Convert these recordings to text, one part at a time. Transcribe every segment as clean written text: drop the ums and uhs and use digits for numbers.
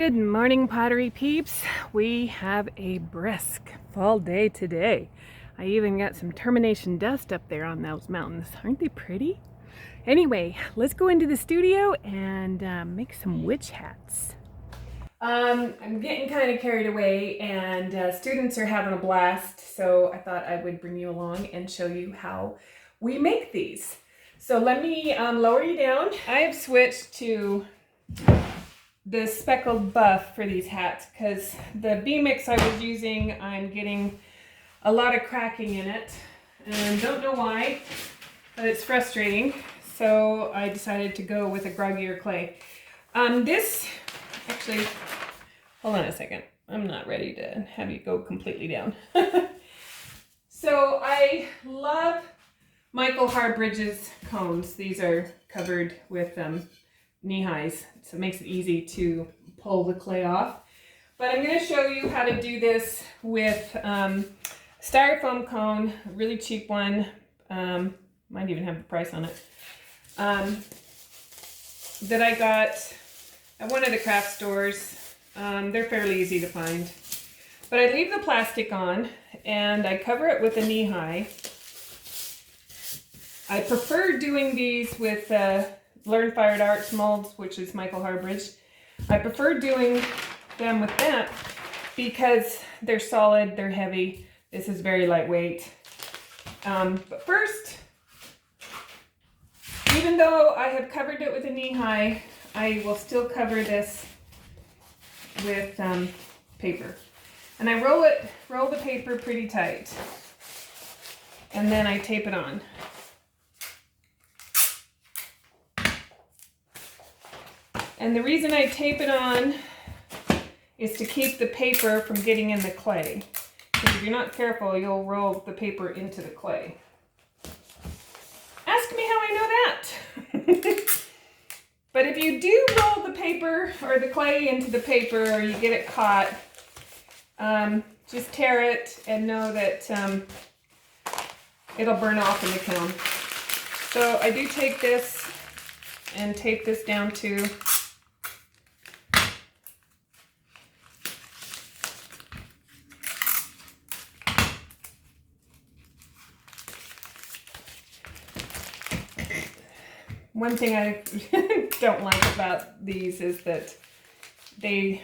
Good morning, Pottery peeps. We have a brisk fall day today. I even got some termination dust up there on those mountains. Aren't they pretty? Anyway, let's go into the studio and make some witch hats. I'm getting kind of carried away and students are having a blast, so I thought I would bring you along and show you how we make these. So let me lower you down. I have switched to the speckled buff for these hats because the bee mix I was using, I'm getting a lot of cracking in it and don't know why, but it's frustrating. So I decided to go with a groggier clay. Actually, hold on a second. I'm not ready to have you go completely down. So I love Michael Harbridge's cones. These are covered with knee highs, so it makes it easy to pull the clay off. But I'm going to show you how to do this with styrofoam cone, a really cheap one. Might even have the price on it. That I got at one of the craft stores. They're fairly easy to find. But I leave the plastic on and I cover it with a knee high. I prefer doing these with Learn Fired Arts molds, which is Michael Harbridge. I prefer doing them with that because they're solid, they're heavy. This is very lightweight. But first, even though I have covered it with a knee high, I will still cover this with paper. And I roll the paper pretty tight. And then I tape it on. And the reason I tape it on is to keep the paper from getting in the clay. Because if you're not careful, you'll roll the paper into the clay. Ask me how I know that. But if you do roll the paper or the clay into the paper or you get it caught, just tear it and know that it'll burn off in the kiln. So I do take this and tape this down too. One thing I don't like about these is that they're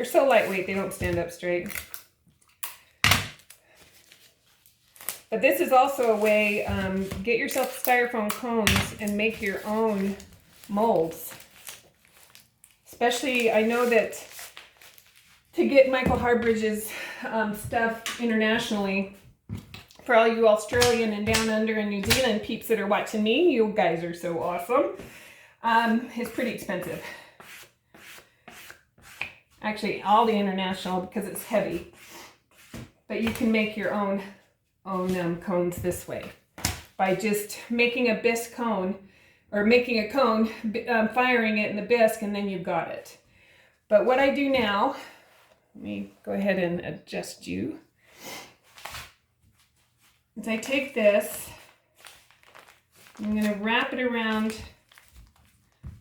so lightweight they don't stand up straight. But this is also a way, get yourself styrofoam cones and make your own molds. Especially, I know that to get Michael Harbridge's stuff internationally, for all you Australian and down under and New Zealand peeps that are watching me, you guys are so awesome. It's pretty expensive. Actually, all the international because it's heavy. But you can make your own cones this way by just making a bisque cone or making a cone, firing it in the bisque, and then you've got it. But what I do now, let me go ahead and adjust you. Is I take this, I'm going to wrap it around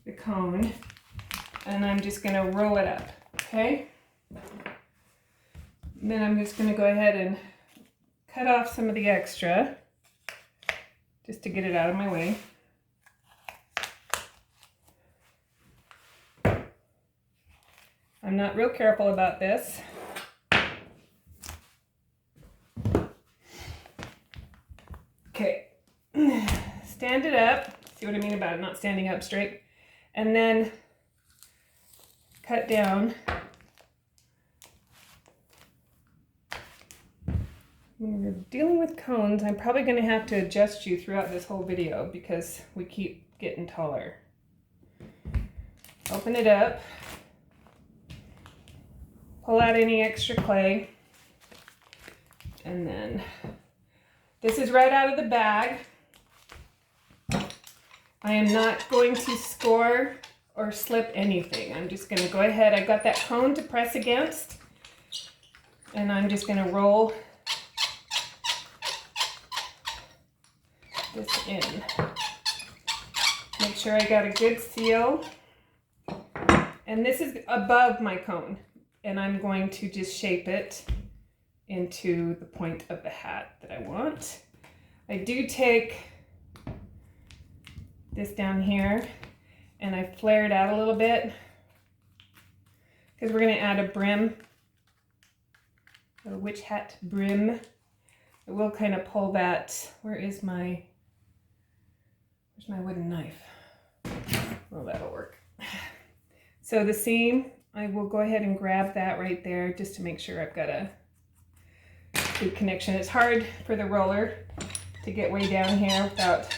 the cone, and I'm just going to roll it up, okay? And then I'm just going to go ahead and cut off some of the extra, just to get it out of my way. I'm not real careful about this. Okay, stand it up. See what I mean about it not standing up straight? And then cut down. When you're dealing with cones, I'm probably going to have to adjust you throughout this whole video because we keep getting taller. Open it up. Pull out any extra clay. And then this is right out of the bag. I am not going to score or slip anything. I'm just going to go ahead. I've got that cone to press against. And I'm just going to roll this in. Make sure I got a good seal. And this is above my cone. And I'm going to just shape it into the point of the hat that I want. I do take this down here and I flare it out a little bit because we're going to add a brim, a witch hat brim. It will kind of pull that. Where's my wooden knife? Well, that'll work. So the seam, I will go ahead and grab that right there just to make sure I've got a good connection. It's hard for the roller to get way down here without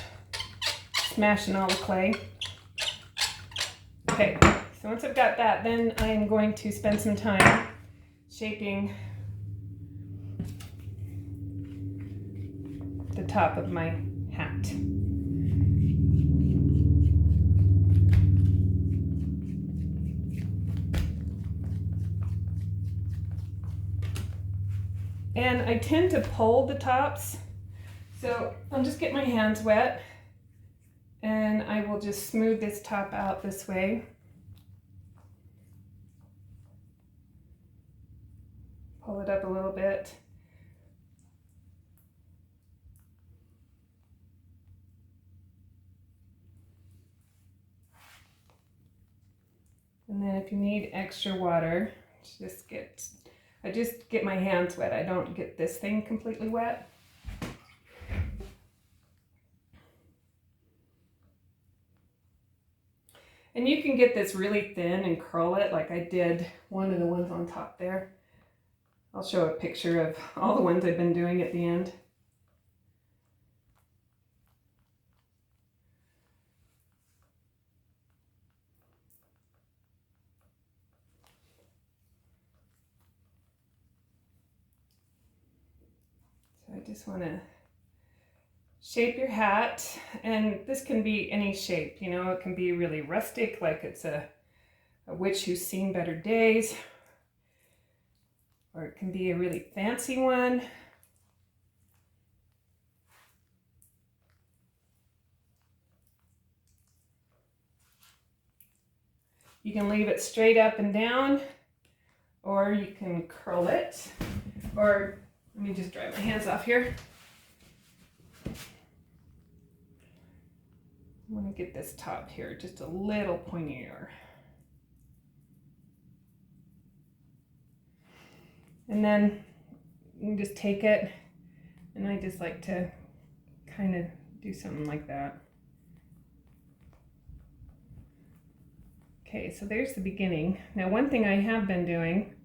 smashing all the clay. Okay, so once I've got that, then I'm going to spend some time shaping the top of my hat. And I tend to pull the tops, so I'll just get my hands wet and I will just smooth this top out this way. Pull it up a little bit. And then if you need extra water, I just get my hands wet. I don't get this thing completely wet. And you can get this really thin and curl it like I did one of the ones on top there. I'll show a picture of all the ones I've been doing at the end. So I just want to shape your hat, and this can be any shape, you know, it can be really rustic, like it's a witch who's seen better days, or it can be a really fancy one. You can leave it straight up and down, or you can curl it, or let me just dry my hands off here. I want to get this top here just a little pointier. And then you can just take it, and I just like to kind of do something like that. Okay, so there's the beginning. Now, one thing I have been doing,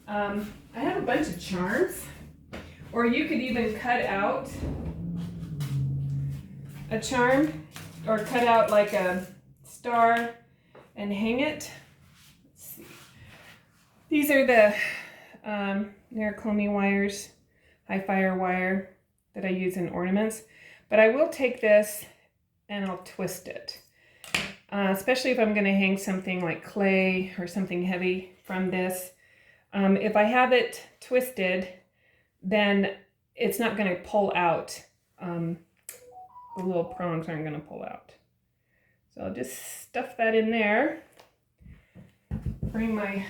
I have a bunch of charms, or you could even cut out a charm, or cut out like a star and hang it. Let's see. These are the Narcomi wires, high fire wire that I use in ornaments. But I will take this and I'll twist it. Especially if I'm going to hang something like clay or something heavy from this. If I have it twisted, then it's not going to pull out. The little prongs aren't going to pull out. So I'll just stuff that in there. Bring my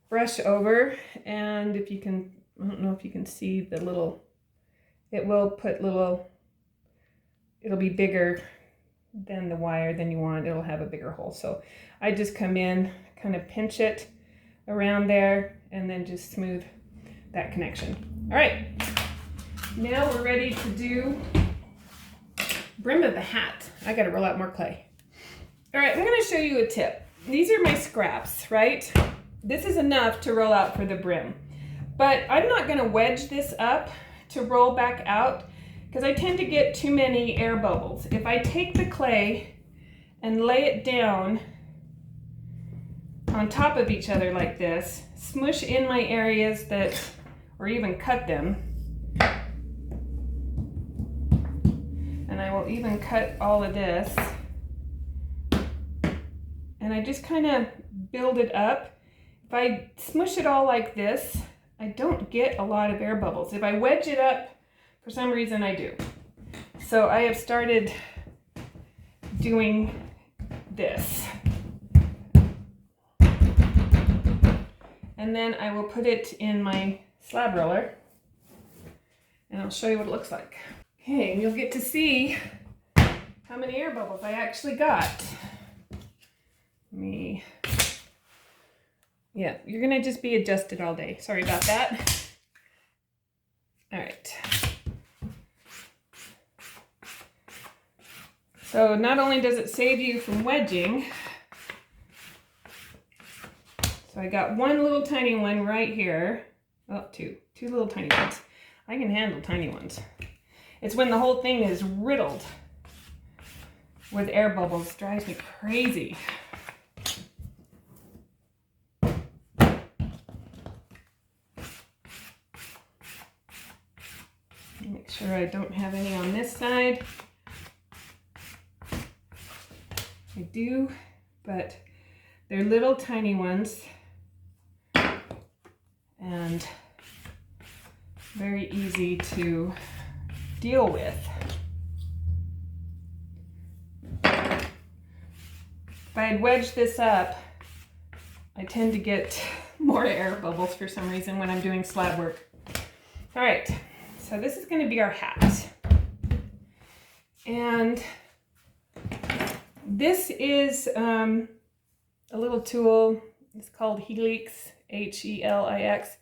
brush over, and if you can, I don't know if you can see the little, it will put little, it'll be bigger than the wire than you want. It'll have a bigger hole. So I just come in, kind of pinch it around there, and then just smooth that connection. All right, now we're ready to do brim of the hat. I gotta roll out more clay. All right, I'm gonna show you a tip. These are my scraps, right? This is enough to roll out for the brim, but I'm not gonna wedge this up to roll back out because I tend to get too many air bubbles. If I take the clay and lay it down on top of each other like this, smush in my areas that, or even cut them, and I will even cut all of this, and I just kind of build it up. If I smush it all like this, I don't get a lot of air bubbles. If I wedge it up, for some reason I do. So I have started doing this. And then I will put it in my slab roller and I'll show you what it looks like. Okay, and you'll get to see how many air bubbles I actually got. Yeah, you're gonna just be adjusted all day. Sorry about that. All right. So not only does it save you from wedging, so I got one little tiny one right here. Oh, two little tiny ones. I can handle tiny ones. It's when the whole thing is riddled with air bubbles. It drives me crazy. Make sure I don't have any on this side. I do, but they're little tiny ones and very easy to deal with. If I had wedged this up, I tend to get more air bubbles for some reason when I'm doing slab work. All right, so this is going to be our hat. And this is a little tool. It's called Helix, Helix.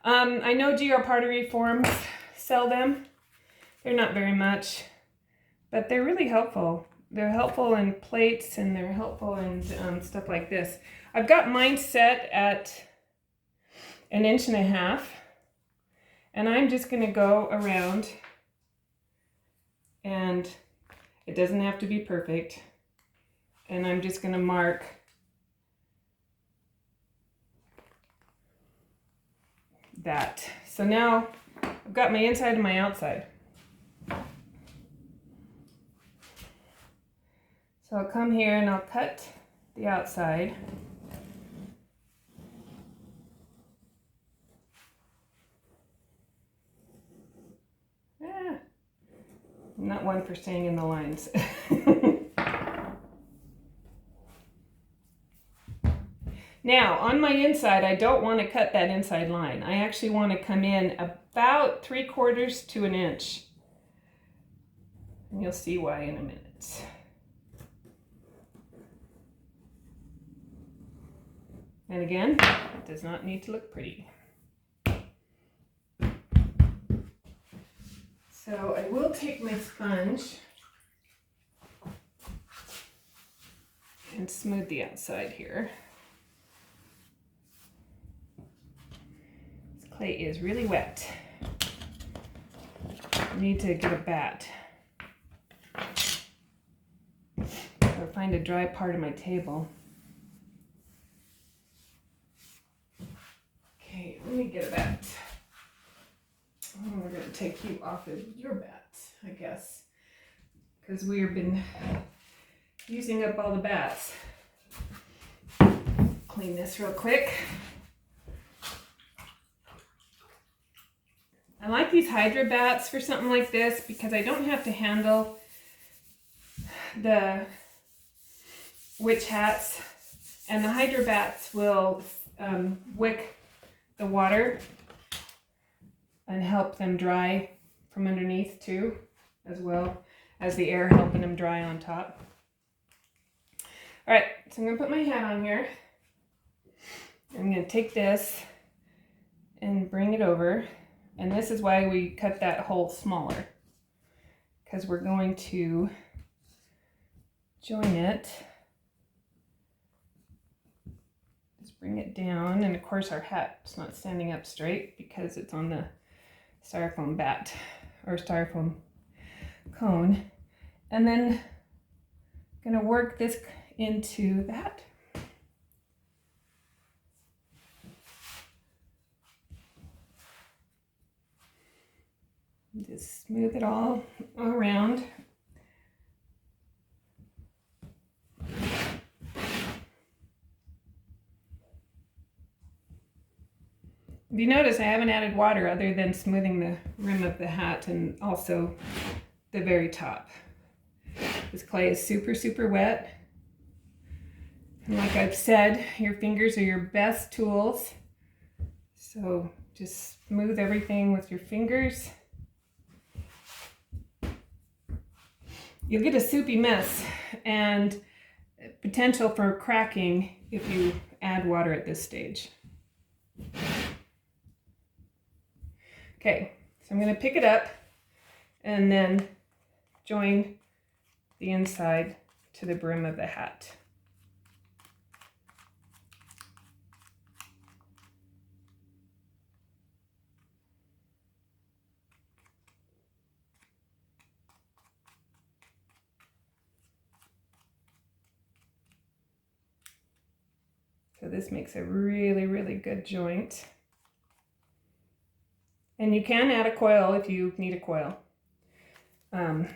I know GR Pottery forums sell them. They're not very much, but they're really helpful. They're helpful in plates and they're helpful in stuff like this. I've got mine set at 1.5 inches, and I'm just going to go around, and it doesn't have to be perfect, and I'm just going to mark that. So now I've got my inside and my outside. So I'll come here and I'll cut the outside. I'm not one for staying in the lines. Now, on my inside, I don't want to cut that inside line. I actually want to come in about 3/4 to 1 inch. And you'll see why in a minute. And again, it does not need to look pretty. So I will take my sponge and smooth the outside here. This clay is really wet. I need to get a bat or find a dry part of my table. Okay, let me get a bat. Oh, we're going to take you off of your bats, I guess, because we've been using up all the bats. Clean this real quick. I like these Hydra bats for something like this because I don't have to handle the witch hats, and the Hydra bats will wick the water and help them dry from underneath too, as well as the air helping them dry on top. All right, so I'm gonna put my hat on here. I'm gonna take this and bring it over. And this is why we cut that hole smaller, because we're going to join it. Just bring it down, and of course our hat's not standing up straight because it's on the styrofoam bat or styrofoam cone. And then I'm going to work this into the hat. Just smooth it all around. If you notice, I haven't added water other than smoothing the rim of the hat and also the very top. This clay is super, super wet, And like I've said, your fingers are your best tools. So just smooth everything with your fingers. You'll get a soupy mess and potential for cracking if you add water at this stage. Okay, so I'm going to pick it up and then join the inside to the brim of the hat. So this makes a really, really good joint. And you can add a coil if you need a coil. I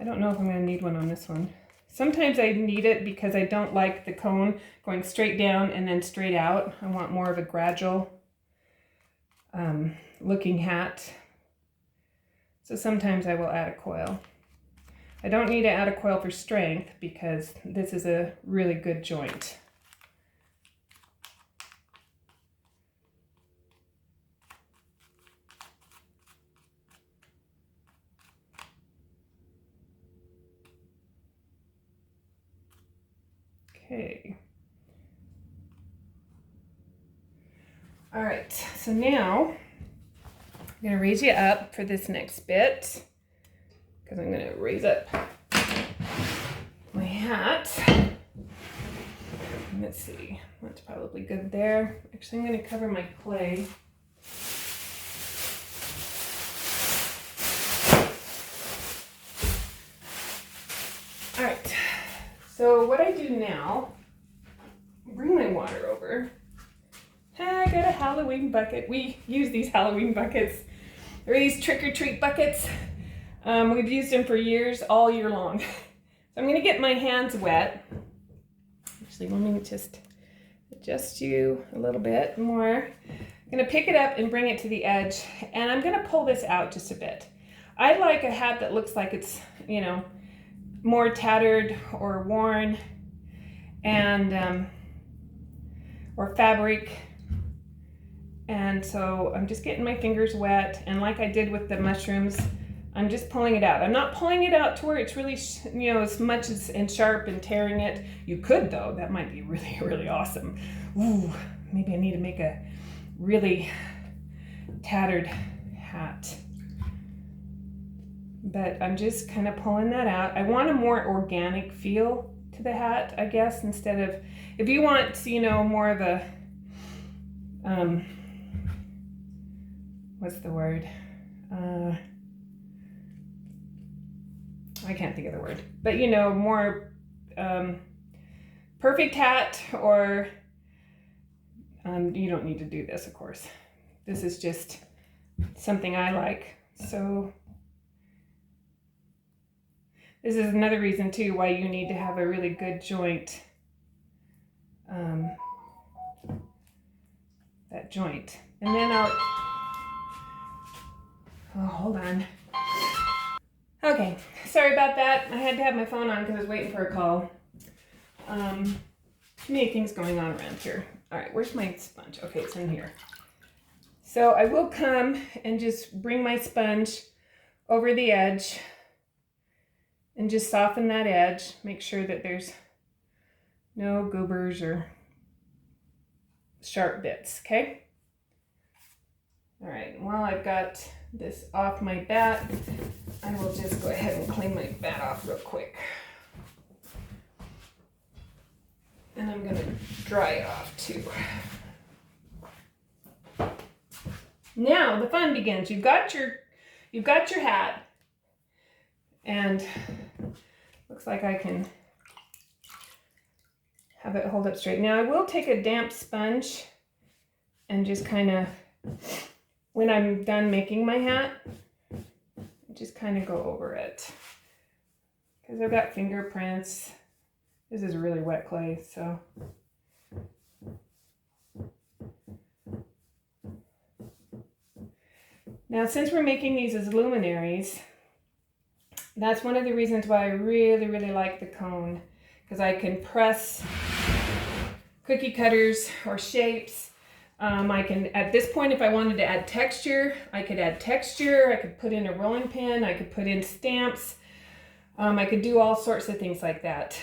don't know if I'm going to need one on this one. Sometimes I need it because I don't like the cone going straight down and then straight out. I want more of a gradual looking hat. So sometimes I will add a coil. I don't need to add a coil for strength because this is a really good joint. Okay. All right, so now I'm going to raise you up for this next bit because I'm going to raise up my hat. Let's see, that's probably good there. Actually, I'm going to cover my clay. All right, so what I do now, bring my water over. I got a Halloween bucket. We use these Halloween buckets. They're these trick-or-treat buckets. We've used them for years, all year long. So I'm going to get my hands wet. Actually, let me just adjust you a little bit more. I'm going to pick it up and bring it to the edge, and I'm going to pull this out just a bit. I like a hat that looks like it's, you know, more tattered or worn, and or fabric. And so I'm just getting my fingers wet, and like I did with the mushrooms, I'm just pulling it out. I'm not pulling it out to where it's really, you know, as much as and sharp and tearing it. You could though, that might be really, really awesome. Ooh, maybe I need to make a really tattered hat. But I'm just kind of pulling that out. I want a more organic feel to the hat, I guess, instead of, if you want, you know, more of a, what's the word? I can't think of the word, but you know, more perfect hat, or you don't need to do this, of course. This is just something I like. So this is another reason too why you need to have a really good joint. That joint. And then hold on. Okay, sorry about that. I had to have my phone on because I was waiting for a call. Too many things going on around here. All right, where's my sponge? Okay, it's in here. So I will come and just bring my sponge over the edge and just soften that edge. Make sure that there's no goobers or sharp bits, okay? All right, while I've got this off my bat, I will just go ahead and clean my bat off real quick. And I'm gonna dry it off too. Now the fun begins. You've got your hat, and looks like I can have it hold up straight. Now I will take a damp sponge and just kind of, when I'm done making my hat, just kind of go over it. Because I've got fingerprints. This is really wet clay, so. Now, since we're making these as luminaries, that's one of the reasons why I really, really like the cone. because I can press cookie cutters or shapes. I can, at this point, if I wanted to add texture, I could add texture. I could put in a rolling pin. I could put in stamps. I could do all sorts of things like that.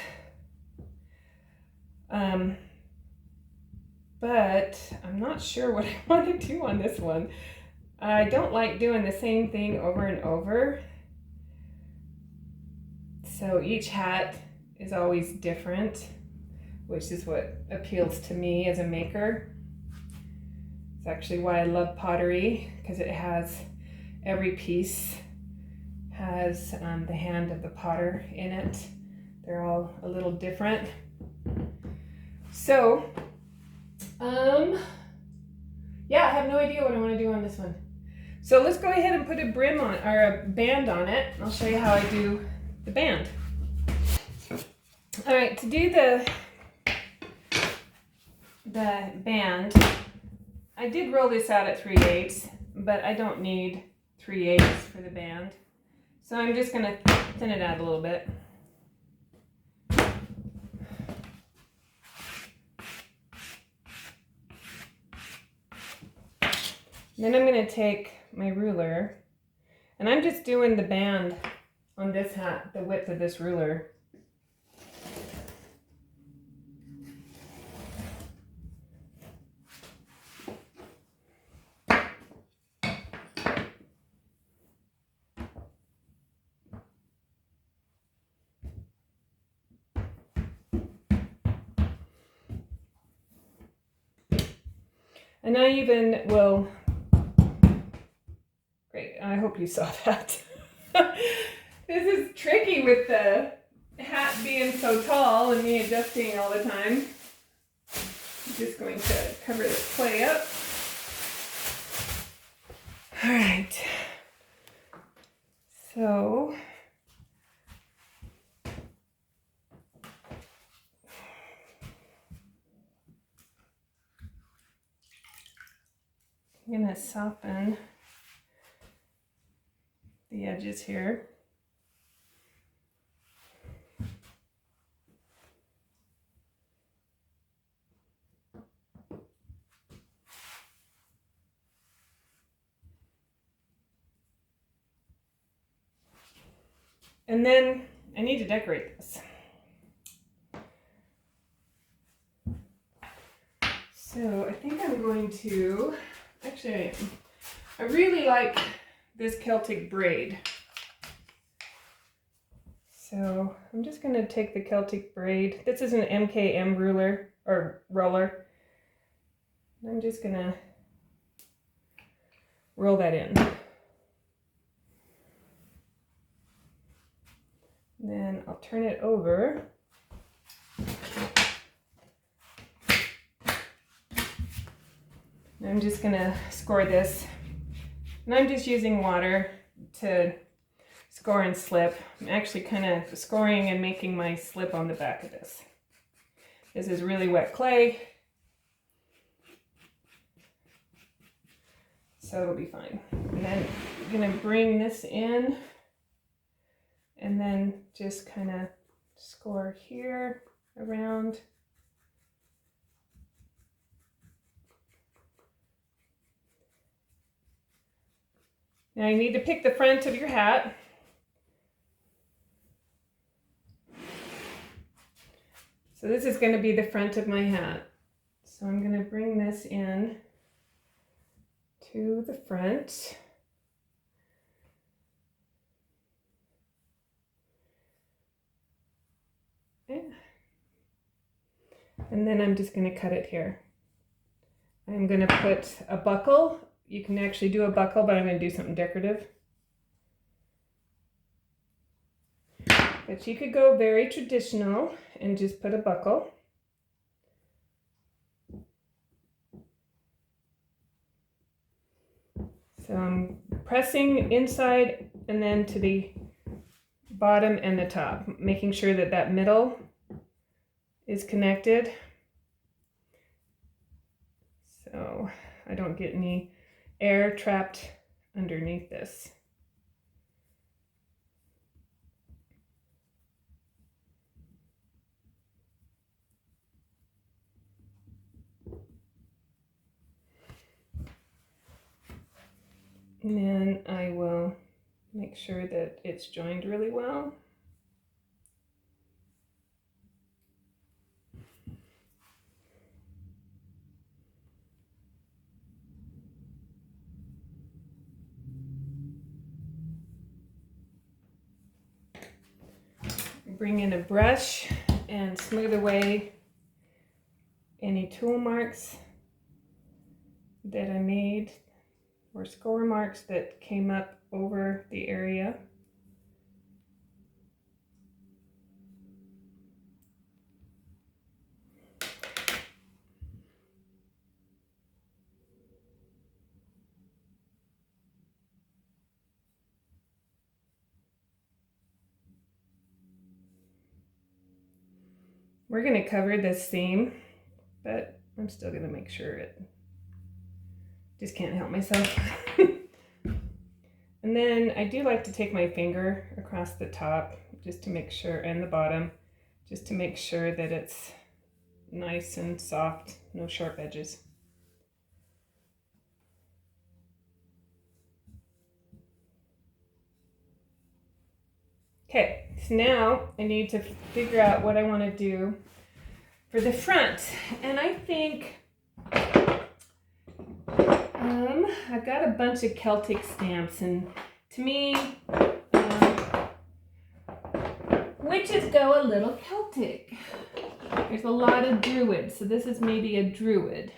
But I'm not sure what I want to do on this one. I don't like doing the same thing over and over. So each hat is always different, which is what appeals to me as a maker. It's actually why I love pottery, because it has, every piece has the hand of the potter in it. They're all a little different. So, yeah, I have no idea what I want to do on this one. So let's go ahead and put a brim on, or a band on it. I'll show you how I do the band. All right, to do the band, I did roll this out at 3/8, but I don't need 3/8 for the band. So I'm just gonna thin it out a little bit. Then I'm going to take my ruler, and I'm just doing the band on this hat, the width of this ruler. And I even will, great, I hope you saw that. This is tricky with the hat being so tall and me adjusting all the time. I'm just going to cover the clay up. All right, so I'm going to soften the edges here. And then I need to decorate this. So I think I'm going to, actually, I really like this Celtic braid. So I'm just going to take the Celtic braid. This is an MKM ruler or roller. I'm just going to roll that in. Then I'll turn it over. I'm just going to score this. And I'm just using water to score and slip. I'm actually kind of scoring and making my slip on the back of this. This is really wet clay, so it'll be fine. And then I'm going to bring this in and then just kind of score here around. Now you need to pick the front of your hat. So this is going to be the front of my hat. So I'm going to bring this in to the front. And then I'm just going to cut it here. I'm going to put a buckle. You can actually do a buckle, but I'm going to do something decorative. But you could go very traditional and just put a buckle. So I'm pressing inside and then to the bottom and the top, making sure that that middle is connected. So I don't get any air trapped underneath this. And then I will make sure that it's joined really well. Bring in a brush and smooth away any tool marks that I made or score marks that came up over the area. We're going to cover this seam, but I'm still going to make sure it, just can't help myself. And then I do like to take my finger across the top just to make sure, and the bottom, just to make sure that it's nice and soft, no sharp edges. Okay, so now I need to figure out what I want to do for the front. And I think I've got a bunch of Celtic stamps, and to me, witches go a little Celtic. There's a lot of druids, so this is maybe a druid.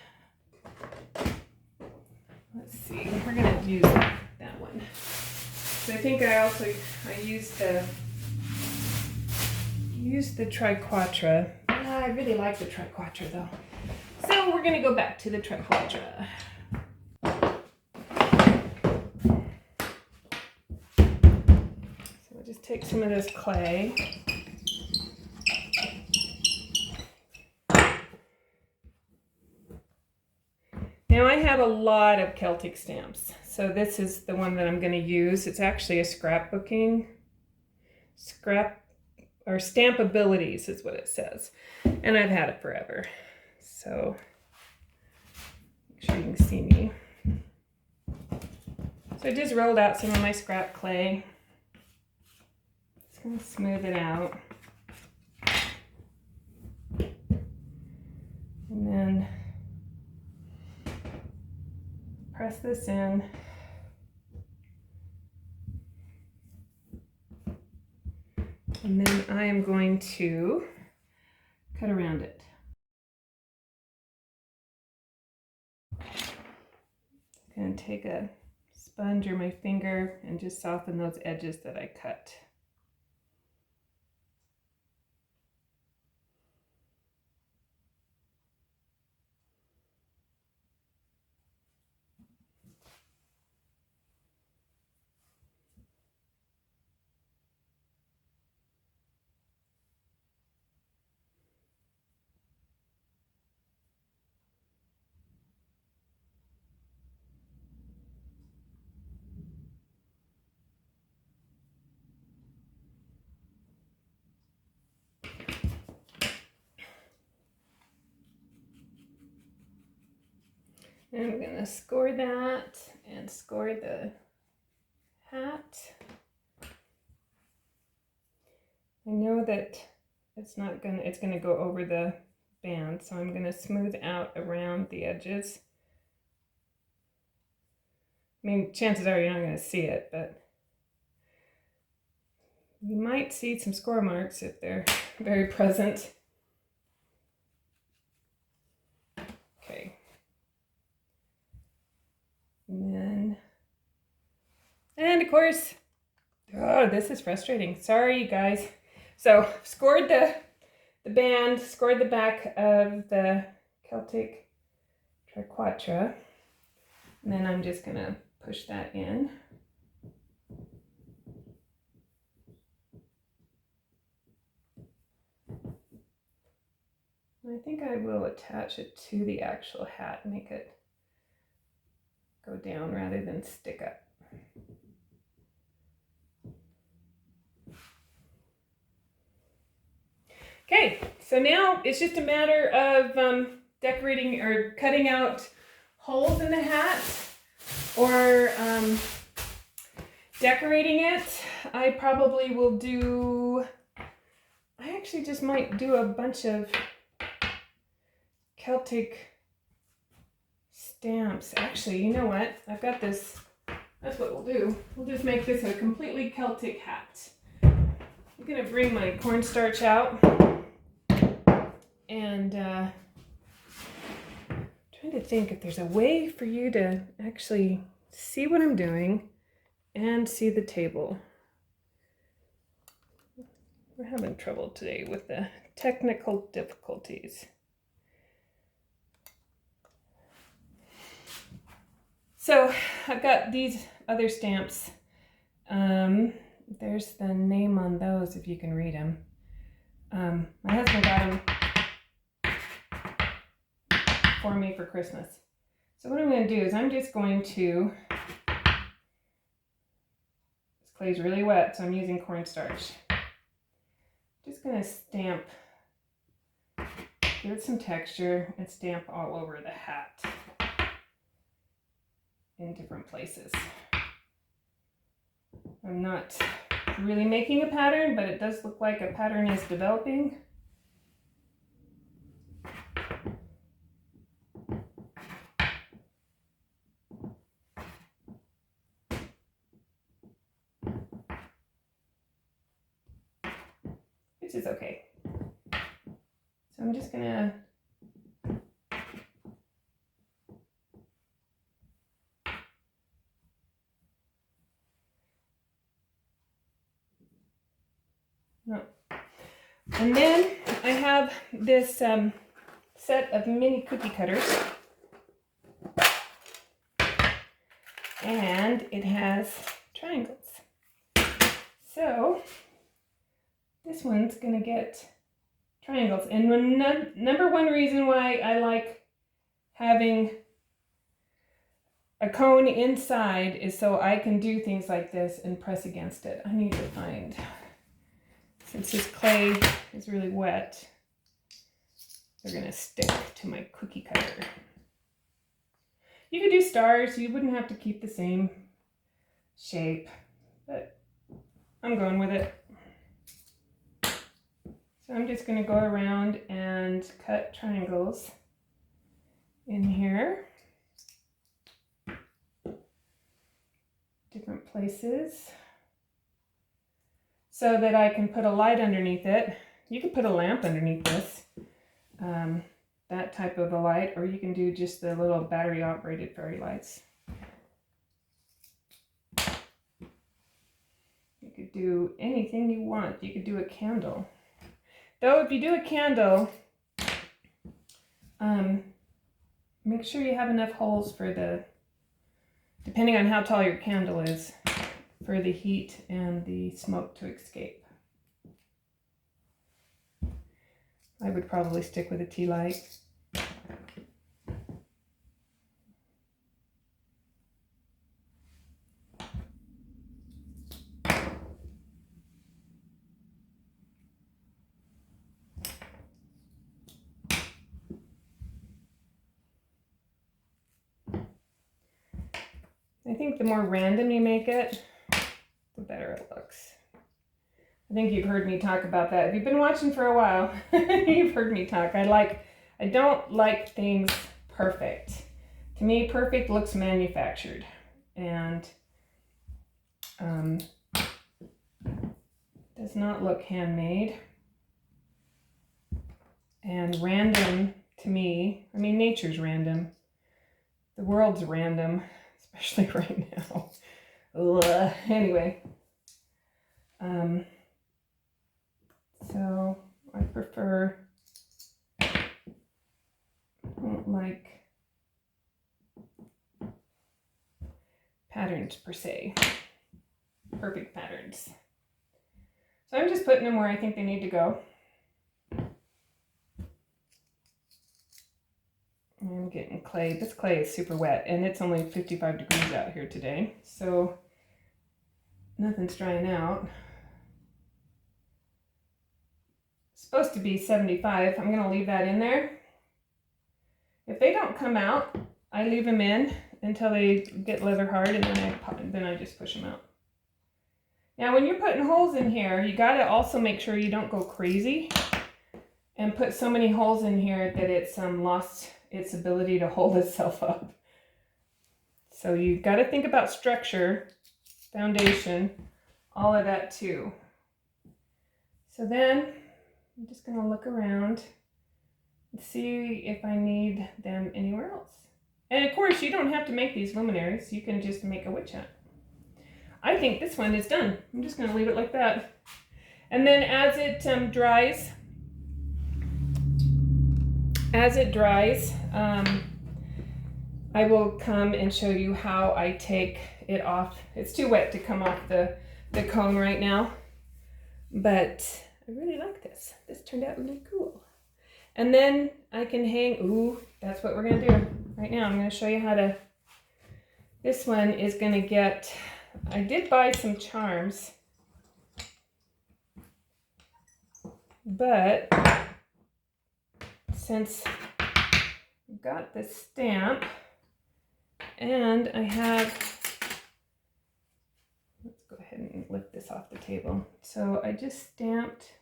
Let's see, we're gonna use that one. So I think I used the triquetra. I really like the triquetra though. So we're gonna go back to the triquetra. So we'll just take some of this clay. Now I have a lot of Celtic stamps. So this is the one that I'm going to use. It's actually a scrapbooking, stamp abilities is what it says. And I've had it forever. So make sure you can see me. So I just rolled out some of my scrap clay. Just going to smooth it out. And then press this in. And then I am going to cut around it. I'm going to take a sponge or my finger and just soften those edges that I cut. And I'm going to score that and score the hat. I know that it's going to go over the band, so I'm going to smooth out around the edges. I mean, chances are you're not going to see it, but you might see some score marks if they're very present. Okay. And of course, oh, this is frustrating. Sorry, you guys. So scored the band, scored the back of the Celtic triquetra, and then I'm just going to push that in. I think I will attach it to the actual hat, make it go down rather than stick up. Okay, so now it's just a matter of decorating or cutting out holes in the hat. or decorating it. I probably will do, I actually just might do a bunch of Celtic stamps. Actually, you know what? I've got this. That's what we'll do. We'll just make this a completely Celtic hat. I'm gonna bring my cornstarch out and trying to think if there's a way for you to actually see what I'm doing and see the table. We're having trouble today with the technical difficulties. So I've got these other stamps. There's the name on those if you can read them. My husband got them for me for Christmas. So what I'm going to do is I'm just going to, this clay's really wet, so I'm using cornstarch. Just going to stamp, give it some texture, and stamp all over the hat in different places. I'm not really making a pattern, but it does look like a pattern is developing. Which is okay. So I'm just gonna no. And then I have this set of mini cookie cutters, and it has triangles. So this one's gonna get triangles. And number one reason why I like having a cone inside is so I can do things like this and press against it. I need to find, since this clay is really wet, they're gonna stick to my cookie cutter. You could do stars, you wouldn't have to keep the same shape, but I'm going with it. So I'm just going to go around and cut triangles in here, different places, so that I can put a light underneath it. You could put a lamp underneath this, that type of a light, or you can do just the little battery operated fairy lights. You could do anything you want. You could do a candle. Though if you do a candle, make sure you have enough holes for the, depending on how tall your candle is, for the heat and the smoke to escape. I would probably stick with a tea light. I think the more random you make it, the better it looks. I think you've heard me talk about that. If you've been watching for a while, you've heard me talk. I don't like things perfect. To me, perfect looks manufactured, and does not look handmade. And random, to me, I mean, nature's random. The world's random. Especially right now. Ugh. Anyway, so I prefer, I don't like patterns per se, perfect patterns. So I'm just putting them where I think they need to go. I'm getting clay. This clay is super wet, and it's only 55 degrees out here today, so nothing's drying out. It's supposed to be 75. I'm going to leave that in there. If they don't come out, I leave them in until they get leather hard, and then I just push them out. Now when you're putting holes in here, you got to also make sure you don't go crazy and put so many holes in here that it's lost its ability to hold itself up. So you got to think about structure, foundation, all of that too. So then I'm just going to look around and see if I need them anywhere else. And of course, you don't have to make these luminaries. You can just make a witch hat. I think this one is done. I'm just going to leave it like that. And then as it dries, I will come and show you how I take it off. It's too wet to come off the cone right now, but I really like this. This turned out really cool. And then I can hang, ooh, that's what we're gonna do. Right now, I'm gonna show you how to, this one is gonna get, I did buy some charms, but since I've got the stamp and I have, let's go ahead and lift this off the table. So I just stamped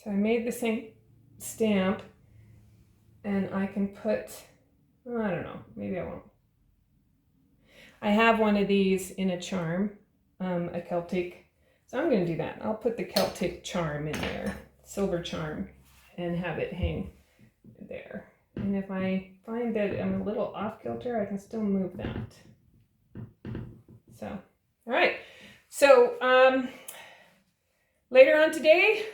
So I made the same stamp, and I can put, well, I don't know, maybe I won't. I have one of these in a charm, a Celtic, so I'm going to do that. I'll put the Celtic charm in there, silver charm, and have it hang there. And if I find that I'm a little off kilter, I can still move that. So, all right. So, later on today,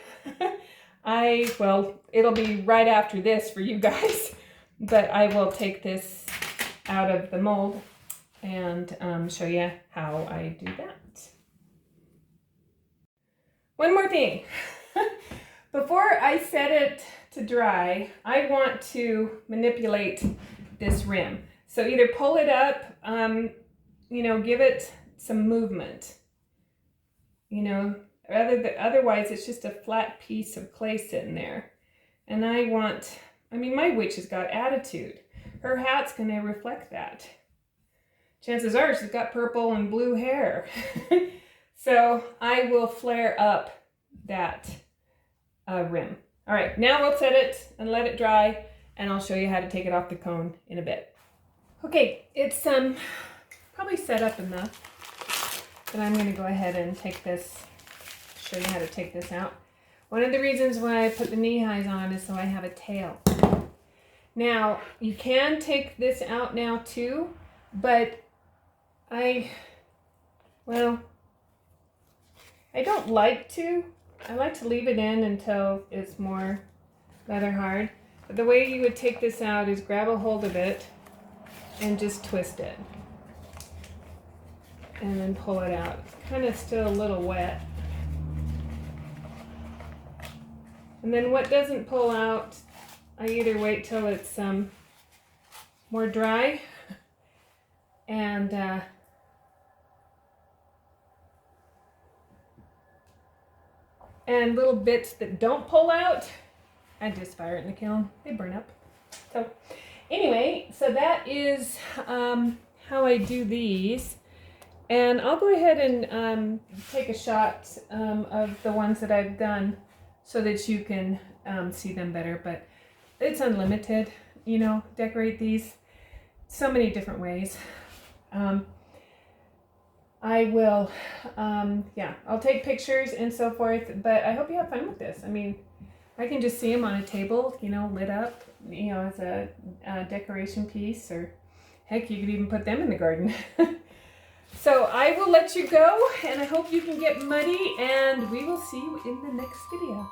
well, it'll be right after this for you guys, but I will take this out of the mold and show you how I do that. One more thing. Before I set it to dry, I want to manipulate this rim. So either pull it up, you know, give it some movement, you know, otherwise it's just a flat piece of clay sitting there. And I mean, my witch has got attitude. Her hat's going to reflect that. Chances are she's got purple and blue hair. So I will flare up that rim. All right, now we'll set it and let it dry, and I'll show you how to take it off the cone in a bit. Okay, it's probably set up enough, but I'm going to go ahead and take this, show you how to take this out. One of the reasons why I put the knee highs on is so I have a tail. Now, you can take this out now too, but I don't like to. I like to leave it in until it's more leather hard. But the way you would take this out is grab a hold of it and just twist it. And then pull it out. It's kind of still a little wet. And then what doesn't pull out, I either wait till it's more dry and little bits that don't pull out, I just fire it in the kiln. They burn up. So anyway, so that is how I do these. And I'll go ahead and take a shot of the ones that I've done so that you can see them better. But it's unlimited, you know, decorate these so many different ways. I will, yeah, I'll take pictures and so forth, but I hope you have fun with this. I mean, I can just see them on a table, you know, lit up, you know, as a decoration piece, or heck, you could even put them in the garden. So I will let you go, and I hope you can get muddy, and we will see you in the next video.